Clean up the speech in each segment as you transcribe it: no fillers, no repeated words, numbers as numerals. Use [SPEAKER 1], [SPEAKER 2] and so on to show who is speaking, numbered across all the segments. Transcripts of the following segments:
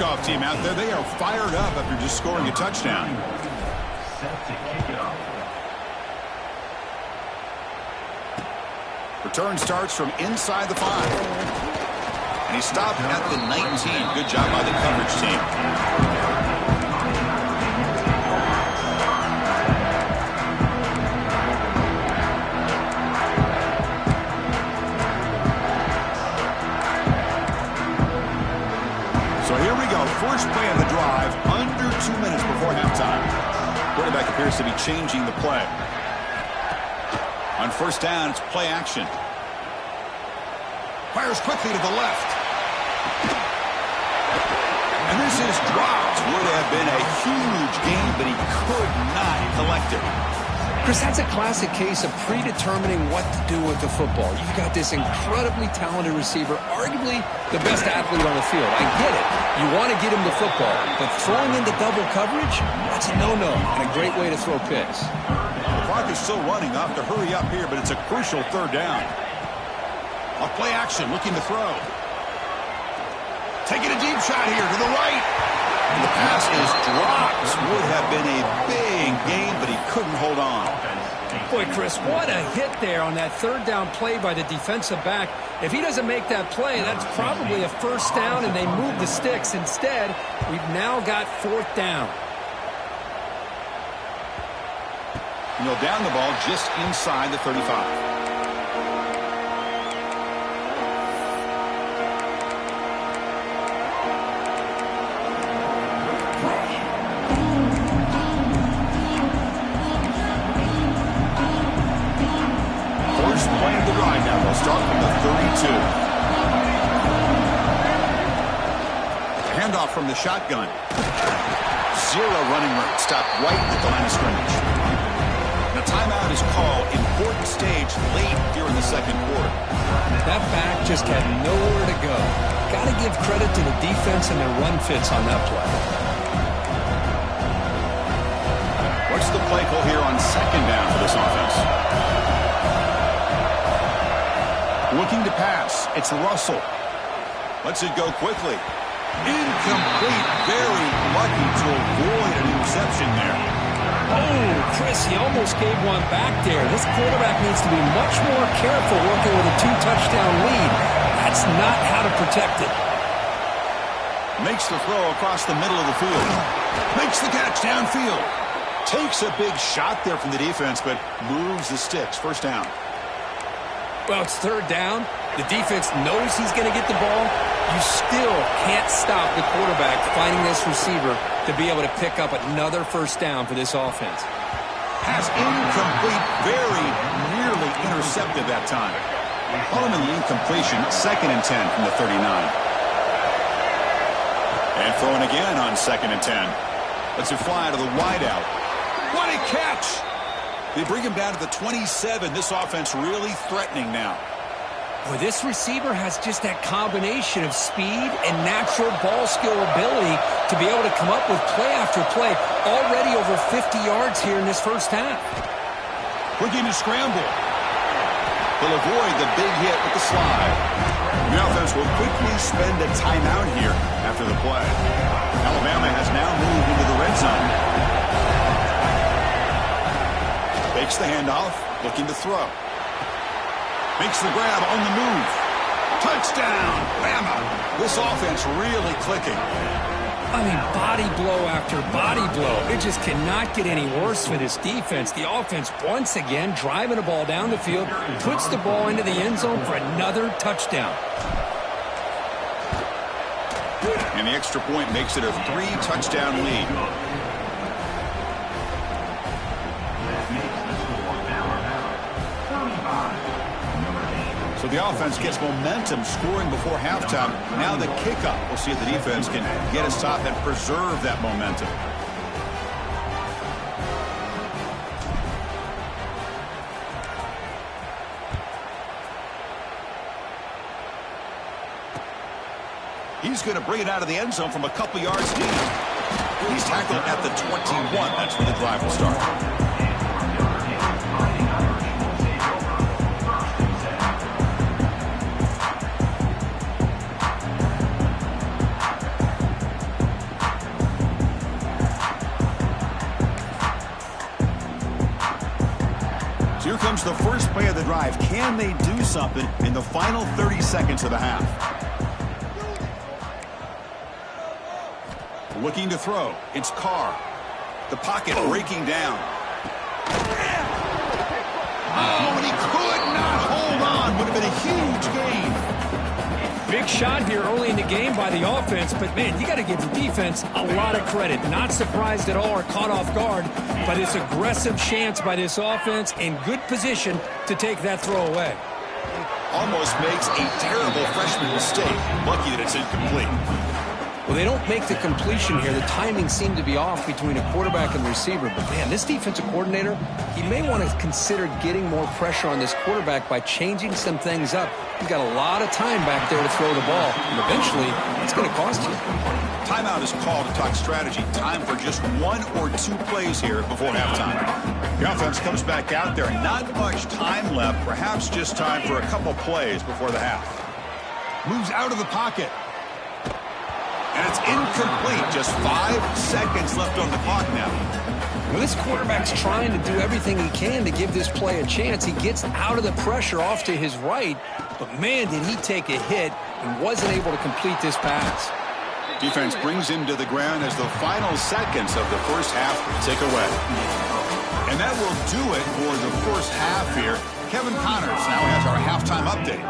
[SPEAKER 1] kickoff team out there. They are fired up after just scoring a touchdown.
[SPEAKER 2] Set to kick it off.
[SPEAKER 1] Return starts from inside the 5. And he stopped at the 19. Good job by the coverage team. So here we go. First play of the drive, under 2 minutes before halftime. Quarterback appears to be changing the play. On first down, it's play action. Fires quickly to the left. And this is dropped. Would have been a huge gain, but he could not collect it.
[SPEAKER 3] Chris, that's a classic case of predetermining what to do with the football. You've got this incredibly talented receiver, arguably the best athlete on the field. I get it. You want to get him the football, but throwing into double coverage, that's a no-no and a great way to throw picks.
[SPEAKER 1] The clock is still running. Off to hurry up here, but it's a crucial third down. A play action, looking to throw. Taking a deep shot here to the right. And the pass is dropped. Would have been a big gain, but he couldn't hold on.
[SPEAKER 3] Boy, Chris, what a hit there on that third down play by the defensive back. If he doesn't make that play, that's probably a first down, and they move the sticks. Instead, we've now got fourth down.
[SPEAKER 1] And he'll down the ball just inside the 35. Start from the 32. Handoff from the shotgun. Zero running room. Stopped right at the line of scrimmage. Now timeout is called. Important stage late here in the second quarter.
[SPEAKER 3] That back just had nowhere to go. Got to give credit to the defense and their run fits on that play.
[SPEAKER 1] What's the play call here on second down for this offense? Looking to pass. It's Russell. Lets it go quickly. Incomplete. Very lucky to avoid an interception there.
[SPEAKER 3] Oh, Chris, he almost gave one back there. This quarterback needs to be much more careful working with a 2-touchdown lead. That's not how to protect it.
[SPEAKER 1] Makes the throw across the middle of the field. Makes the catch downfield. Takes a big shot there from the defense, but moves the sticks. First down.
[SPEAKER 3] Well, it's third down. The defense knows he's going to get the ball. You still can't stop the quarterback finding this receiver to be able to pick up another first down for this offense.
[SPEAKER 1] Pass incomplete, very nearly intercepted that time. Following the incompletion, 2nd and 10 from the 39. And throwing again on 2nd and 10. Lets it fly to the wideout. What a catch! They bring him down to the 27. This offense really threatening now.
[SPEAKER 3] Boy, this receiver has just that combination of speed and natural ball skill ability to be able to come up with play after play. Already over 50 yards here in this first half.
[SPEAKER 1] Looking to scramble. He'll avoid the big hit with the slide. The offense will quickly spend a timeout here after the play. Alabama has now moved into the red zone. Takes the handoff, looking to throw. Makes the grab on the move. Touchdown, Bama. This offense really clicking.
[SPEAKER 3] I mean, body blow after body blow. It just cannot get any worse for this defense. The offense, once again, driving the ball down the field, puts the ball into the end zone for another touchdown.
[SPEAKER 1] And the extra point makes it a 3-touchdown lead. So the offense gets momentum scoring before halftime. Now the kickoff. We'll see if the defense can get a stop and preserve that momentum. He's going to bring it out of the end zone from a couple yards deep. He's tackled at the 21. That's where the drive will start. comes the first play of the drive. Can they do something in the final 30 seconds of the half? Looking to throw. It's Carr. The pocket breaking down. Oh, and he could not hold on. Would have been a huge gain.
[SPEAKER 4] Big shot here early in the game by the offense, but, man, you got to give the defense a lot of credit. Not surprised at all or caught off guard by this aggressive chance by this offense in good position to take that throw away.
[SPEAKER 1] Almost makes a terrible freshman mistake. Lucky that it's incomplete.
[SPEAKER 3] Well, they don't make the completion here. The timing seemed to be off between a quarterback and the receiver. But, man, this defensive coordinator, he may want to consider getting more pressure on this quarterback by changing some things up. He's got a lot of time back there to throw the ball. And eventually, it's going to cost you.
[SPEAKER 1] Timeout is called to talk strategy. Time for just 1 or 2 plays here before halftime. The offense comes back out there. Not much time left. Perhaps just time for a couple plays before the half. Moves out of the pocket. And it's incomplete. Just 5 seconds left on the clock now.
[SPEAKER 3] Well, this quarterback's trying to do everything he can to give this play a chance. He gets out of the pressure off to his right, but, man, did he take a hit and wasn't able to complete this pass.
[SPEAKER 1] Defense brings him to the ground as the final seconds of the first half tick away. And that will do it for the first half here. Kevin Connors now has our halftime update.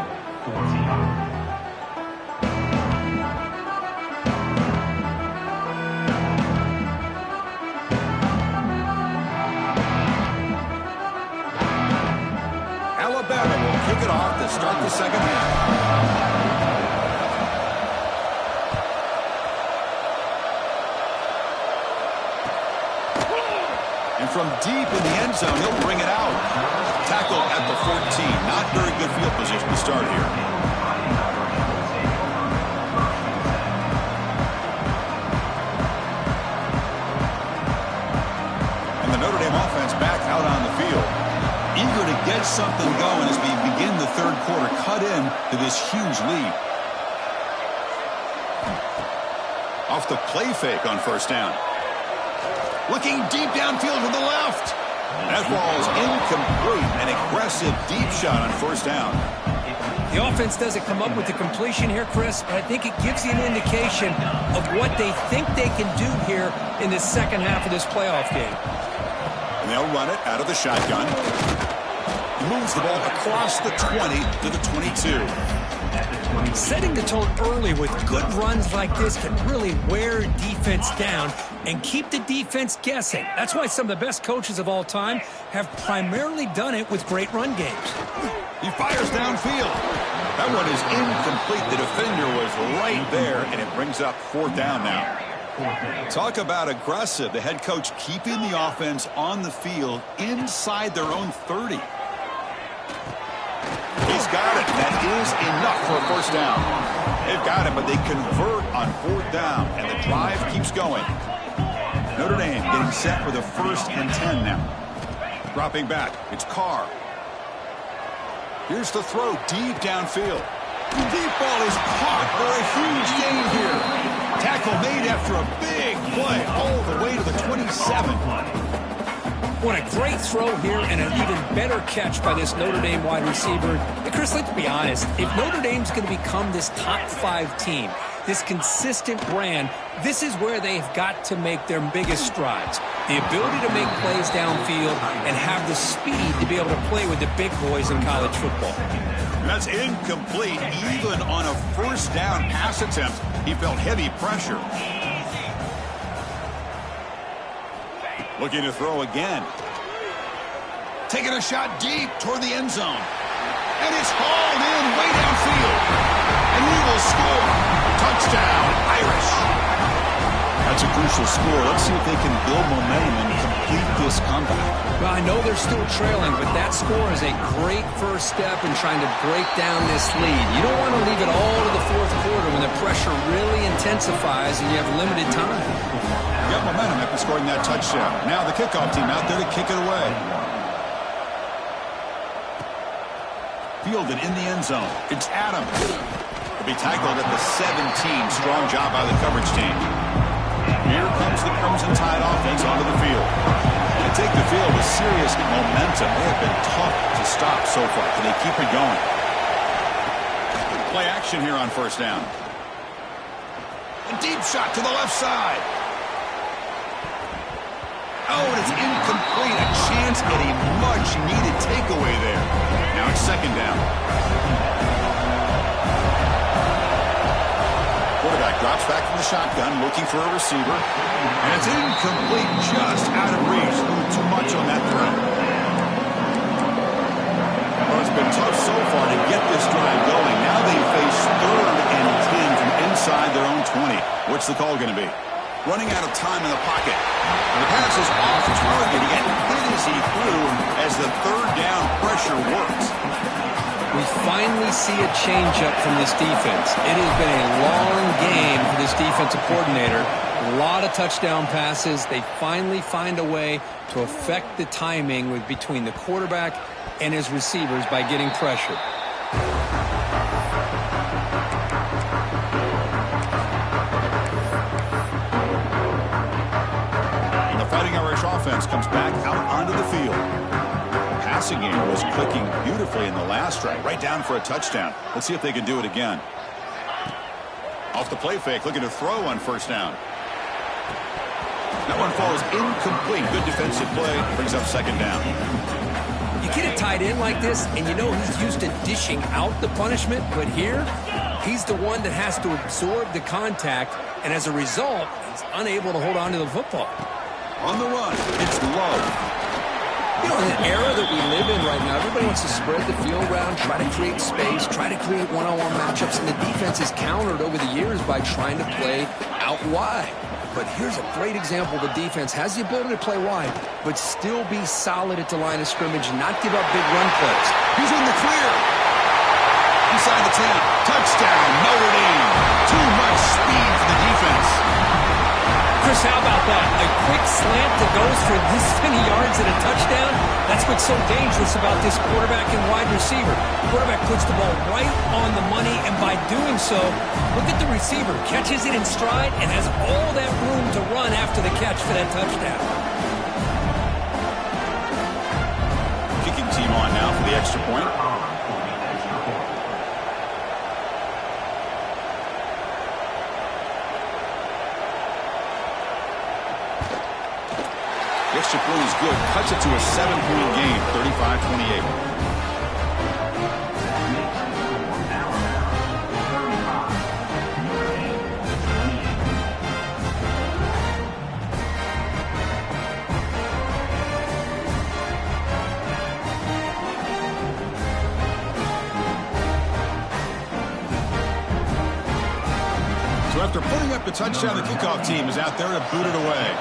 [SPEAKER 1] Alabama will kick it off to start the second half. And from deep in the end zone, he'll bring it out. Tackle at the 14. Not very good field position to start here. And the Notre Dame offense back out on the field. Eager to get something going as we begin the third quarter. Cut in to this huge lead. Off the play fake on first down. Looking deep downfield to the left. That ball is incomplete. An aggressive deep shot on first down.
[SPEAKER 4] The offense doesn't come up with the completion here, Chris, but I think it gives you an indication of what they think they can do here in the second half of this playoff game.
[SPEAKER 1] And they'll run it out of the shotgun. Moves the ball across the 20 to the 22.
[SPEAKER 4] Setting the tone early with good runs like this can really wear defense down and keep the defense guessing. That's why some of the best coaches of all time have primarily done it with great run games.
[SPEAKER 1] He fires downfield. That one is incomplete. The defender was right there, and it brings up fourth down now. Talk about aggressive. The head coach keeping the offense on the field inside their own 30. He's got it. That is enough for a first down. They've got it, but they convert on fourth down, and the drive keeps going. Notre Dame getting set for the 1st and 10 now. Dropping back. It's Carr. Here's the throw deep downfield. The deep ball is caught for a huge gain here. Tackle made after a big play all the way to the 27.
[SPEAKER 4] What a great throw here and an even better catch by this Notre Dame wide receiver. Hey, Chris, let's be honest. If Notre Dame's going to become this top 5 team, this consistent brand, this is where they've got to make their biggest strides. The ability to make plays downfield and have the speed to be able to play with the big boys in college football.
[SPEAKER 1] That's incomplete. Even on a first down pass attempt, he felt heavy pressure. Looking to throw again. Taking a shot deep toward the end zone. And it's hauled in way downfield. And he will score. Touchdown, Irish. That's a crucial score. Let's see if they can build momentum and complete this comeback.
[SPEAKER 3] Well, I know they're still trailing, but that score is a great first step in trying to break down this lead. You don't want to leave it all to the fourth quarter when the pressure really intensifies and you have limited time.
[SPEAKER 1] Got momentum after scoring that touchdown. Now the kickoff team out there to kick it away. Fielded in the end zone. It's Adams. Will be tackled at the 17. Strong job by the coverage team. Here comes the Crimson Tide offense onto the field. They take the field with serious momentum. They have been tough to stop so far. Can they keep it going? Play action here on first down. A deep shot to the left side. Oh, and it's incomplete. A chance at a much-needed takeaway there. Now it's second down. Quarterback drops back from the shotgun, looking for a receiver. And it's incomplete, just out of reach. A little too much on that throw. Well, it's been tough so far to get this drive going. Now they face 3rd and 10 from inside their own 20. What's the call going to be? Running out of time in the pocket. The pass is off target. He got hit as he threw as the third down pressure works.
[SPEAKER 3] We finally see a changeup from this defense. It has been a long game for this defensive coordinator. A lot of touchdown passes. They finally find a way to affect the timing between the quarterback and his receivers by getting pressure.
[SPEAKER 1] And the Fighting Irish offense comes back out onto the field. Passing game was clicking beautifully in the last drive, right down for a touchdown. Let's see if they can do it again. Off the play fake, looking to throw on first down. That one falls incomplete. Good defensive play, brings up second down.
[SPEAKER 3] You get a tight end like this, and you know he's used to dishing out the punishment, but here, he's the one that has to absorb the contact, and as a result, he's unable to hold on to the football.
[SPEAKER 1] On the run, it's low.
[SPEAKER 3] You know, in the era that we live in right now, everybody wants to spread the field around, try to create space, try to create one-on-one matchups, and the defense is countered over the years by trying to play out wide. But here's a great example. The defense has the ability to play wide, but still be solid at the line of scrimmage and not give up big run plays.
[SPEAKER 1] He's in the clear. Inside the 10. Touchdown, Notre Dame. Too much speed for the defense.
[SPEAKER 3] Chris, how about that? A quick slant that goes for this many yards and a touchdown? That's what's so dangerous about this quarterback and wide receiver. Quarterback puts the ball right on the money, and by doing so, look at the receiver. Catches it in stride and has all that room to run after the catch for that touchdown.
[SPEAKER 1] Kicking team on now for the extra point. The extra point is good. Cuts it to a 7-point game, 35-28. So after putting up the touchdown, the kickoff team is out there to boot it away.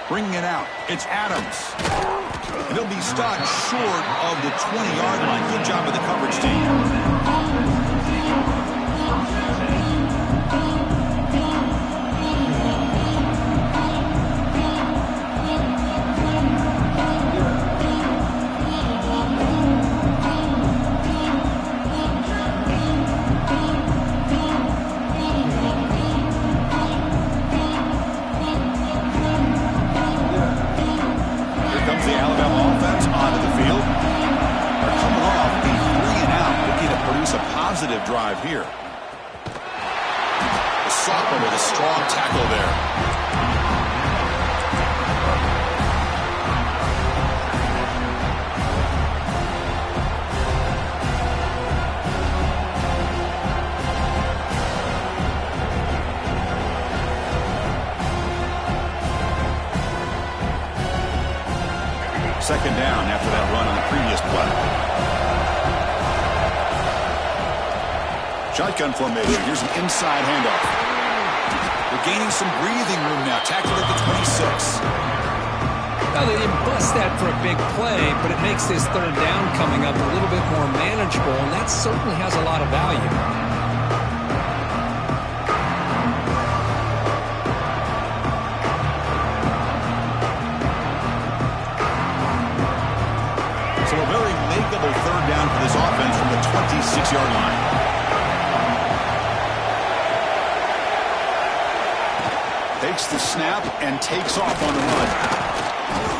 [SPEAKER 1] Bringing it out, it's Adams. And he'll be stopped short of the 20-yard line. Good job of the coverage team. Positive drive here. The sophomore with a strong tackle there. Second down after that run on the previous play. Shotgun formation. Here's an inside handoff. They're gaining some breathing room now. Tackled at the 26.
[SPEAKER 3] Now, they didn't bust that for a big play, but it makes this third down coming up a little bit more manageable, and that certainly has a lot of value. So a very makeable third down for this offense from the
[SPEAKER 1] 26-yard line. Takes the snap and takes off on the run.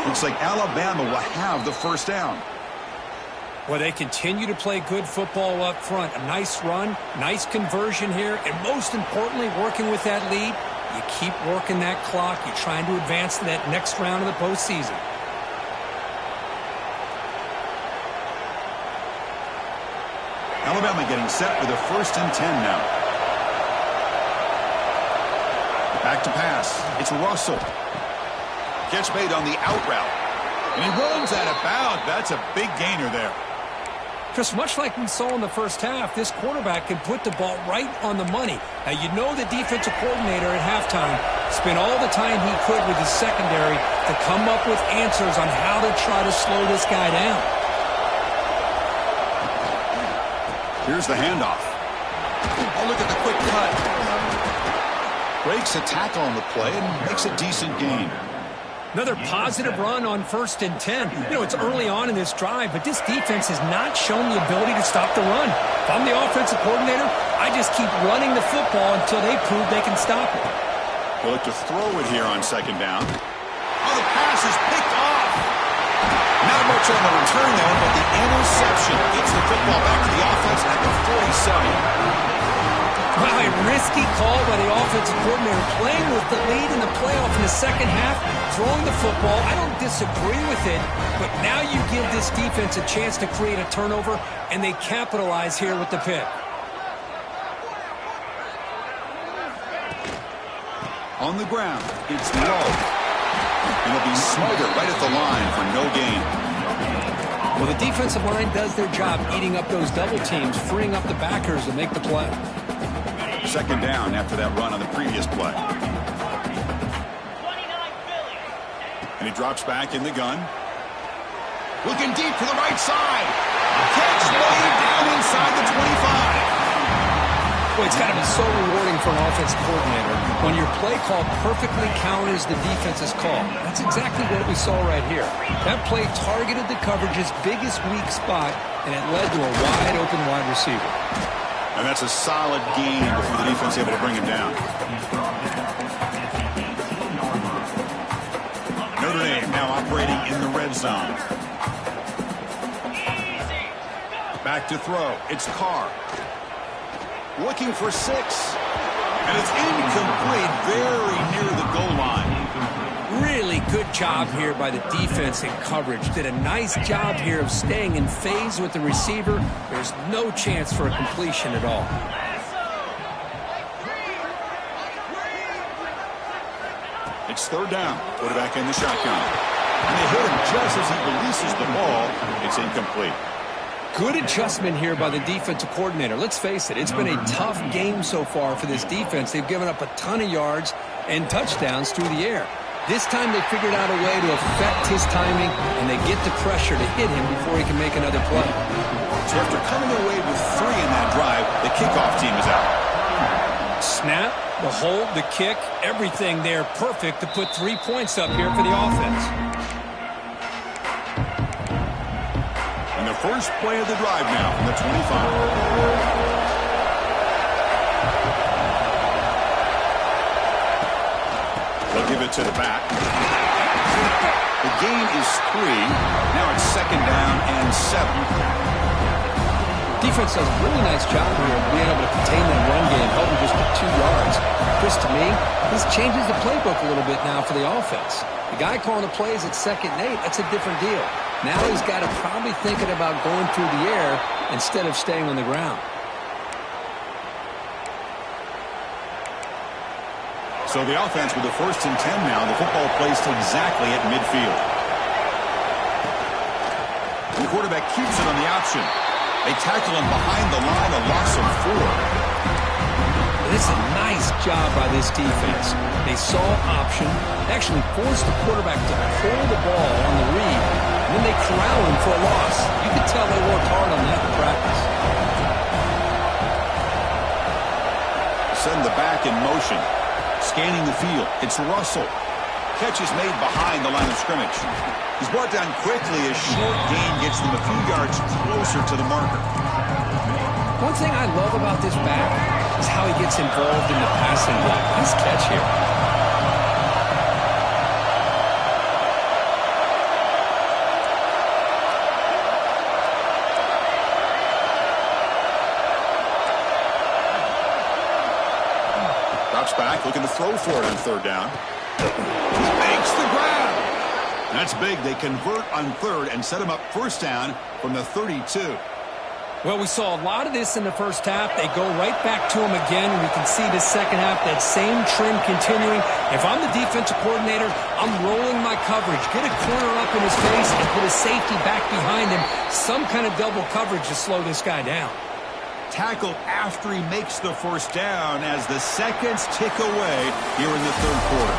[SPEAKER 1] Looks like Alabama will have the first down.
[SPEAKER 4] Well, they continue to play good football up front. A nice run, nice conversion here, and most importantly, working with that lead, you keep working that clock. You're trying to advance to that next round of the postseason.
[SPEAKER 1] Alabama getting set with a 1st and 10 now. Back to pass. It's Russell. Catch made on the out route. And he runs out of bounds. That's a big gainer there.
[SPEAKER 4] Chris, much like we saw in the first half, this quarterback can put the ball right on the money. Now, you know the defensive coordinator at halftime spent all the time he could with his secondary to come up with answers on how to try to slow this guy down.
[SPEAKER 1] Here's the handoff. Oh, look at the quick cut. Breaks a tackle on the play and makes a decent gain.
[SPEAKER 4] Another positive run on 1st and 10. You know, it's early on in this drive, but this defense has not shown the ability to stop the run. If I'm the offensive coordinator, I just keep running the football until they prove they can stop it.
[SPEAKER 1] They'll look to throw it here on 2nd down. Oh, the pass is picked off. Not much on the return there, but the interception gets the football back to the offense at the 47.
[SPEAKER 4] Wow, a risky call by the offensive coordinator, playing with the lead in the playoff in the second half, throwing the football. I don't disagree with it, but now you give this defense a chance to create a turnover, and they capitalize here with the pick.
[SPEAKER 1] On the ground, it's low. And it'll be smothered right at the line for no gain.
[SPEAKER 4] Well, the defensive line does their job eating up those double teams, freeing up the backers to make the play.
[SPEAKER 1] 2nd down after that run on the previous play. And he drops back in the gun. Looking deep to the right side. Catch made down inside the 25.
[SPEAKER 4] Boy, it's got to be so rewarding for an offensive coordinator when your play call perfectly counters the defense's call. That's exactly what we saw right here. That play targeted the coverage's biggest weak spot, and it led to a wide-open wide receiver.
[SPEAKER 1] And that's a solid gain before the defense able to bring him down. Notre Dame now operating in the red zone. Back to throw. It's Carr. Looking for 6. And it's incomplete, very near the goal line.
[SPEAKER 4] Really good job here by the defense in coverage. Did a nice job here of staying in phase with the receiver. There's no chance for a completion at all.
[SPEAKER 1] It's 3rd down. Quarterback in the shotgun. And they hit him just as he releases the ball. It's incomplete.
[SPEAKER 4] Good adjustment here by the defensive coordinator. Let's face it, it's been a tough game so far for this defense. They've given up a ton of yards and touchdowns through the air. This time they figured out a way to affect his timing, and they get the pressure to hit him before he can make another play.
[SPEAKER 1] So after coming away with 3 in that drive, the kickoff team is out.
[SPEAKER 4] Snap, the hold, the kick, everything there perfect to put 3 points up here for the offense.
[SPEAKER 1] And the first play of the drive now from the 25. They'll give it to the back. The gain is 3. Now it's 2nd down and 7.
[SPEAKER 4] Defense does a really nice job here of being able to contain that run game, helping just for 2 yards. Chris, to me, this changes the playbook a little bit now for the offense. The guy calling the plays at 2nd and 8, that's a different deal. Now he's got to probably thinking about going through the air instead of staying on the ground.
[SPEAKER 1] So the offense with the 1st and 10 now. The football placed exactly at midfield. The quarterback keeps it on the option. They tackle him behind the line, a loss of 4.
[SPEAKER 4] This is a nice job by this defense. They saw option, actually forced the quarterback to pull the ball on the read, and then they corral him for a loss. You could tell they worked hard on that in practice.
[SPEAKER 1] Send the back in motion. Scanning the field. It's Russell. catch is made behind the line of scrimmage. He's brought down quickly as short gain gets them a few yards closer to the marker.
[SPEAKER 4] One thing I love about this back is how he gets involved in the passing game. Nice catch here.
[SPEAKER 1] Drops back, looking to throw for it on third down. He makes the grab. That's big. They convert on third and set him up first down from the 32.
[SPEAKER 4] Well, we saw a lot of this in the first half. They go right back to him again, and we can see the second half, that same trend continuing. If I'm the defensive coordinator, I'm rolling my coverage. Get a corner up in his face and put a safety back behind him. Some kind of double coverage to slow this guy down.
[SPEAKER 1] Tackled after he makes the first down as the seconds tick away here in the third quarter.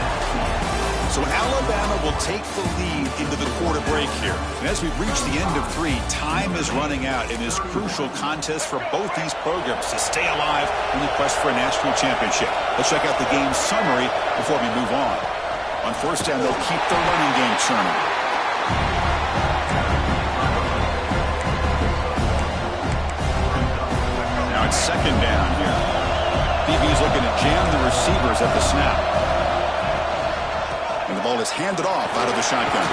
[SPEAKER 1] So Alabama will take the lead into the quarter break here. And as we've reached the end of 3, time is running out in this crucial contest for both these programs to stay alive in the quest for a national championship. Let's check out the game summary before we move on. On first down, they'll keep their running game churning. Now it's second down here. DB's looking to jam the receivers at the snap. And the ball is handed off out of the shotgun.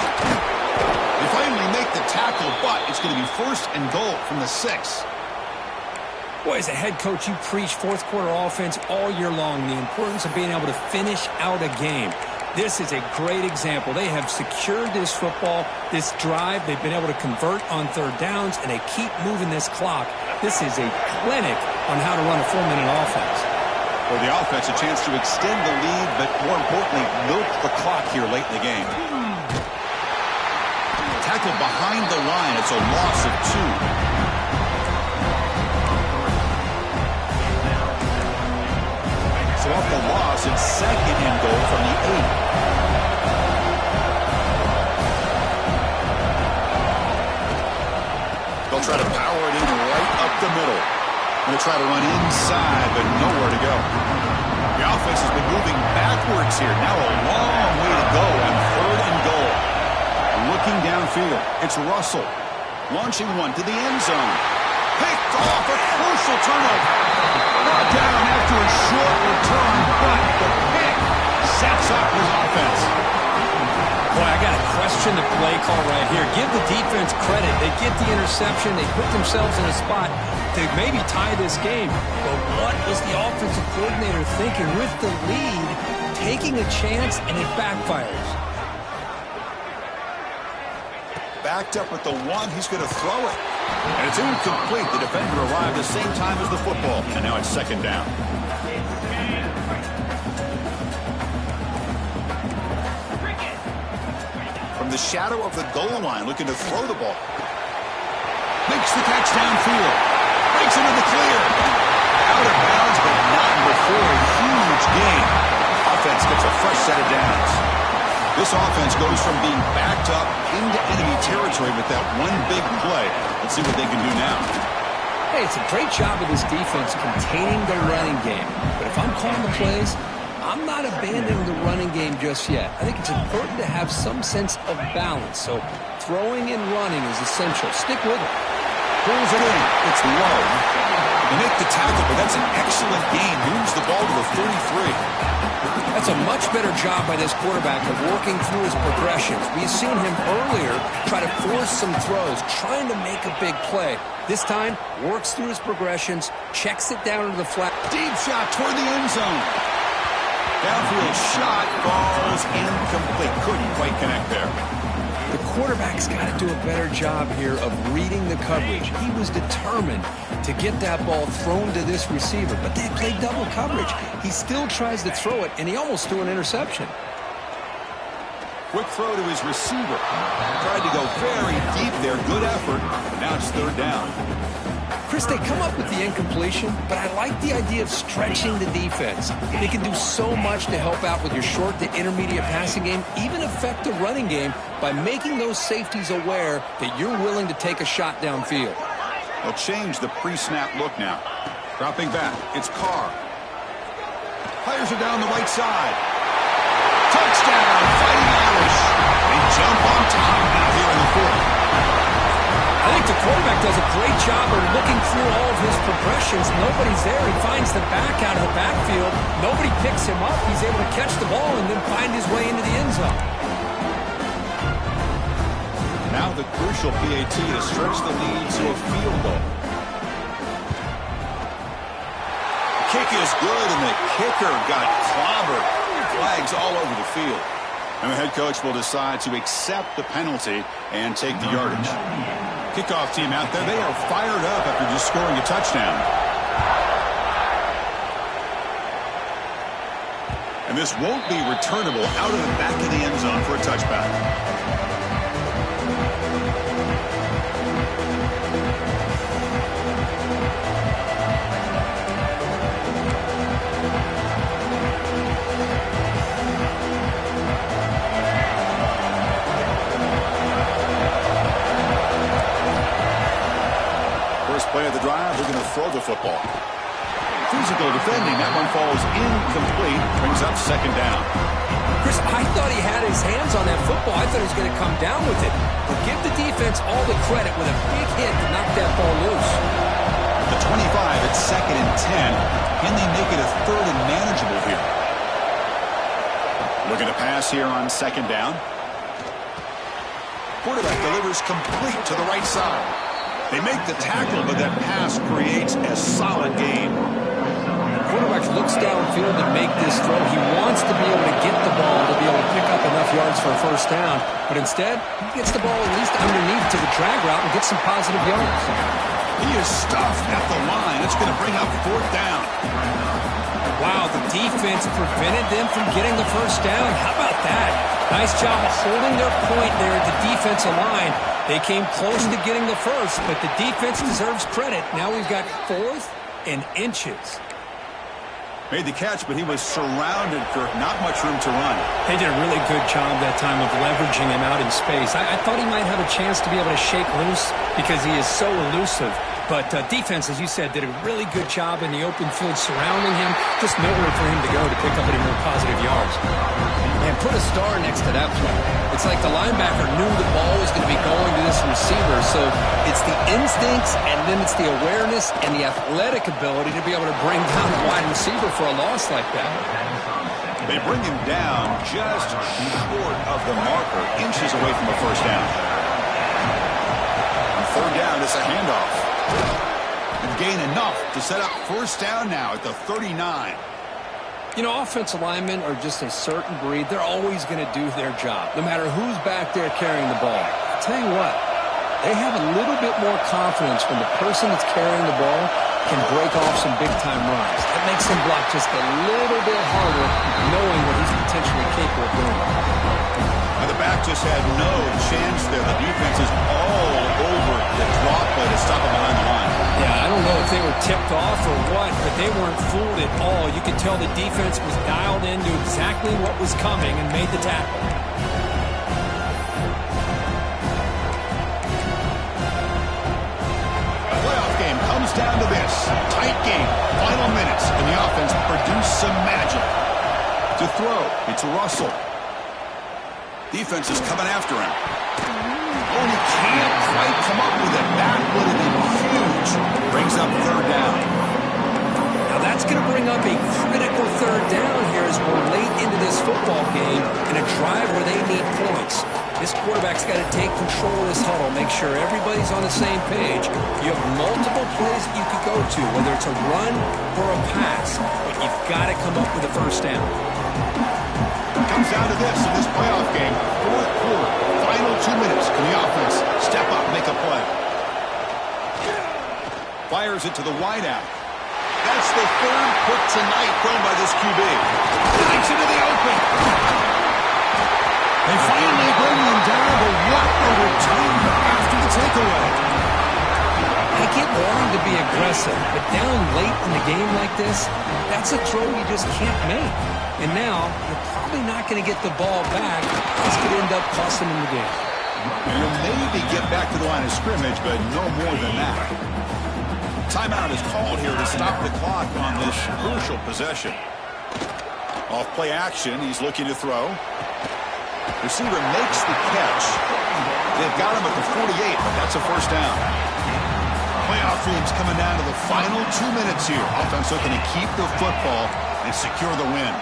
[SPEAKER 1] They finally make the tackle, but it's going to be first and goal from the 6.
[SPEAKER 4] Boy, as a head coach, you preach fourth quarter offense all year long, the importance of being able to finish out a game. This is a great example. They have secured this football, this drive. They've been able to convert on third downs, and they keep moving this clock. This is a clinic on how to run a 4-minute offense.
[SPEAKER 1] For the offense, a chance to extend the lead, but more importantly, milk the clock here late in the game. Tackle behind the line. It's a loss of 2. So off the loss, it's second and goal from the 8. They'll try to power it in right up the middle. Going to try to run inside, but nowhere to go. The offense has been moving backwards here. Now a long way to go on third and goal. Looking downfield, it's Russell. Launching one to the end zone. Picked off, a crucial turnover. Brought down after a short return, but the pick sets up his offense.
[SPEAKER 4] Boy, I got to question the play call right here. Give the defense credit. They get the interception. They put themselves in a spot to maybe tie this game. But what was the offensive coordinator thinking with the lead, taking a chance, and it backfires?
[SPEAKER 1] Backed up with the 1, he's going to throw it. And it's incomplete. The defender arrived the same time as the football. And now it's second down. From the shadow of the goal line, looking to throw the ball. Makes the catch downfield. Breaks into the clear. Out of bounds, but not before a huge gain. Offense gets a fresh set of downs. This offense goes from being backed up into enemy territory with that one big play. Let's see what they can do now.
[SPEAKER 4] Hey, it's a great job of this defense containing the running game. But if I'm calling the plays, I'm not abandoning the running game just yet. I think it's important to have some sense of balance. So throwing and running is essential. Stick with it.
[SPEAKER 1] Pulls it in. It's low. They make the tackle, but that's an excellent gain. Moves the ball to the 33.
[SPEAKER 4] That's a much better job by this quarterback of working through his progressions. We've seen him earlier try to force some throws, trying to make a big play. This time, works through his progressions, checks it down into the flat.
[SPEAKER 1] Deep shot toward the end zone. Downfield shot falls incomplete. Couldn't quite connect there.
[SPEAKER 4] The quarterback's got to do a better job here of reading the coverage. He was determined to get that ball thrown to this receiver, but they played double coverage. He still tries to throw it, and he almost threw an interception.
[SPEAKER 1] Quick throw to his receiver. Tried to go very deep there. Good effort. Now it's third down.
[SPEAKER 4] Chris, they come up with the incompletion, but I like the idea of stretching the defense. They can do so much to help out with your short to intermediate passing game, even affect the running game by making those safeties aware that you're willing to take a shot downfield.
[SPEAKER 1] They'll change the pre-snap look now. Dropping back, it's Carr. Fires it down the right side. Touchdown, Fighting Irish. They jump on top now here in the fourth.
[SPEAKER 4] I think the quarterback does a great job of looking through all of his progressions. Nobody's there. He finds the back out of the backfield. Nobody picks him up. He's able to catch the ball and then find his way into the end zone.
[SPEAKER 1] Now the crucial PAT to stretch the lead to a field goal. Kick is good, and the kicker got clobbered. Flags all over the field. And the head coach will decide to accept the penalty and take the yardage. Kickoff team out there, they are fired up after just scoring a touchdown. And this won't be returnable out of the back of the end zone for a touchback. Play of the drive, we're going to throw the football. Physical defending, that one falls incomplete, brings up second down.
[SPEAKER 4] Chris, I thought he had his hands on that football. I thought he was going to come down with it. But give the defense all the credit with a big hit to knock that ball loose.
[SPEAKER 1] The 25 at 2nd and 10. Can they make it a 3rd and manageable here? Looking to pass here on 2nd down. Quarterback delivers complete to the right side. They make the tackle, but that pass creates a solid gain.
[SPEAKER 4] The quarterback looks downfield to make this throw. He wants to be able to get the ball to be able to pick up enough yards for a first down. But instead, he gets the ball at least underneath to the drag route and gets some positive yards.
[SPEAKER 1] He is stuffed at the line. It's going to bring up 4th down.
[SPEAKER 4] Wow, the defense prevented them from getting the first down. How about that? Nice job of holding their point there at the defensive line. They came close to getting the first, but the defense deserves credit. Now we've got 4th and inches.
[SPEAKER 1] Made the catch, but he was surrounded for not much room to run.
[SPEAKER 4] They did a really good job that time of leveraging him out in space. I thought he might have a chance to be able to shake loose because he is so elusive. But defense, as you said, did a really good job in the open field surrounding him. Just nowhere for him to go to pick up any more positive yards.
[SPEAKER 3] Man, put a star next to that play. It's like the linebacker knew the ball was going to be going to this receiver. So it's the instincts, and then it's the awareness and the athletic ability to be able to bring down a wide receiver for a loss like that.
[SPEAKER 1] They bring him down just short of the marker, inches away from a first down. On 3rd down, it's a handoff. And gain enough to set up first down now at the 39.
[SPEAKER 3] You know, offensive linemen are just a certain breed. They're always going to do their job, no matter who's back there carrying the ball. I'll tell you what, they have a little bit more confidence when the person that's carrying the ball can break off some big-time runs. That makes him block just a little bit harder, knowing what he's potentially capable of doing.
[SPEAKER 1] Now the back just had no chance there. The defense is all over the drop play to stop him behind the line.
[SPEAKER 4] Yeah, I don't know if they were tipped off or what, but they weren't fooled at all. You could tell the defense was dialed into exactly what was coming and made the tackle.
[SPEAKER 1] The playoff game comes down to this. Tight game, final minutes, and the offense produced some magic. To throw, it's Russell. Defense is coming after him. Oh, he can't quite come up with it. That would have been huge. Brings up 3rd down.
[SPEAKER 4] Now that's going to bring up a critical 3rd down here as we're late into this football game in a drive where they need points. This quarterback's got to take control of this huddle, make sure everybody's on the same page. You have multiple plays that you could go to, whether it's a run or a pass, but you've got to come up with a first down.
[SPEAKER 1] Comes down to this in this playoff game. 4th quarter, final 2 minutes. Can the offense step up, make a play? Fires it to the wideout. That's the 3rd pick tonight thrown by this QB. Dives into the open. They finally bring him down, but what a return after the takeaway.
[SPEAKER 4] I get wanting to be aggressive, but down late in the game like this, that's a throw you just can't make. And now, you're probably not going to get the ball back. This could end up costing them the game.
[SPEAKER 1] You'll maybe get back to the line of scrimmage, but no more than that. Timeout is called here to stop the clock on this crucial possession. Off play action, he's looking to throw. Receiver makes the catch. They've got him at the 48, but that's a first down. Playoff dreams coming down to the final 2 minutes here. Offense looking to keep the football and secure the win.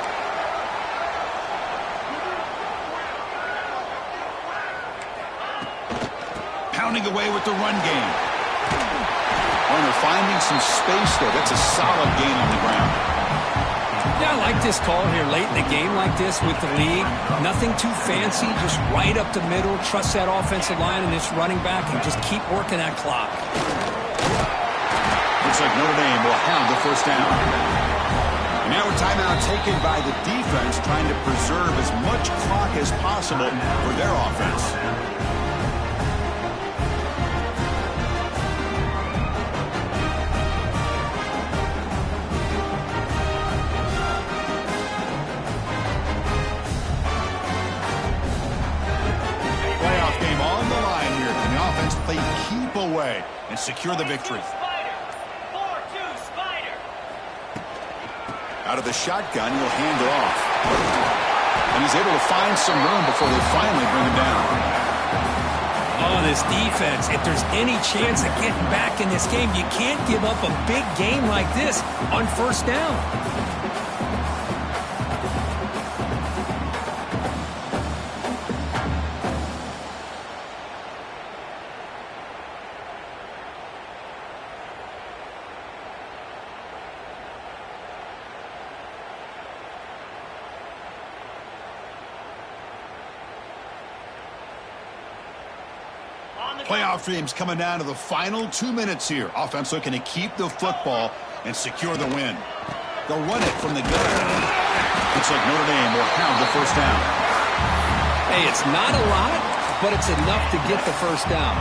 [SPEAKER 1] Pounding away with the run game. When they're finding some space there, that's a solid gain on the ground.
[SPEAKER 4] Yeah, I like this call here late in the game like this with the league. Nothing too fancy, just right up the middle. Trust that offensive line and this running back and just keep working that clock.
[SPEAKER 1] Looks like Notre Dame will have the first down. And now a timeout taken by the defense, trying to preserve as much clock as possible for their offense. They keep away and secure the victory. Out of the shotgun, he'll hand it off. And he's able to find some room before they finally bring him down.
[SPEAKER 4] Oh, this defense, if there's any chance of getting back in this game, you can't give up a big game like this on first down.
[SPEAKER 1] Playoff dreams coming down to the final 2 minutes here. Offense looking to keep the football and secure the win. They'll run it from the gun. Looks like Notre Dame will have the first down.
[SPEAKER 3] Hey, it's not a lot, but it's enough to get the first down.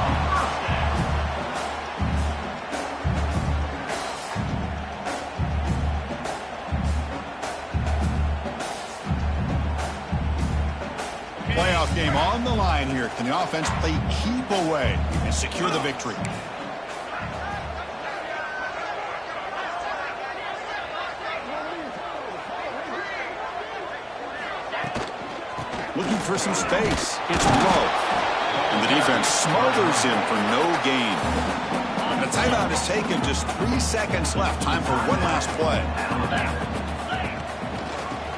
[SPEAKER 1] Playoff game on the line here. Can the offense play keep away and secure the victory? Looking for some space. It's low. And the defense smothers him for no gain. And the timeout is taken. Just 3 seconds left. Time for one last play.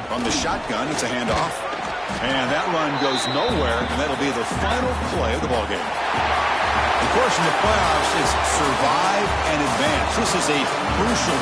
[SPEAKER 1] From the shotgun, it's a handoff. And that run goes nowhere, and that'll be the final play of the ballgame. Of course, in the playoffs, it's survive and advance. This is a crucial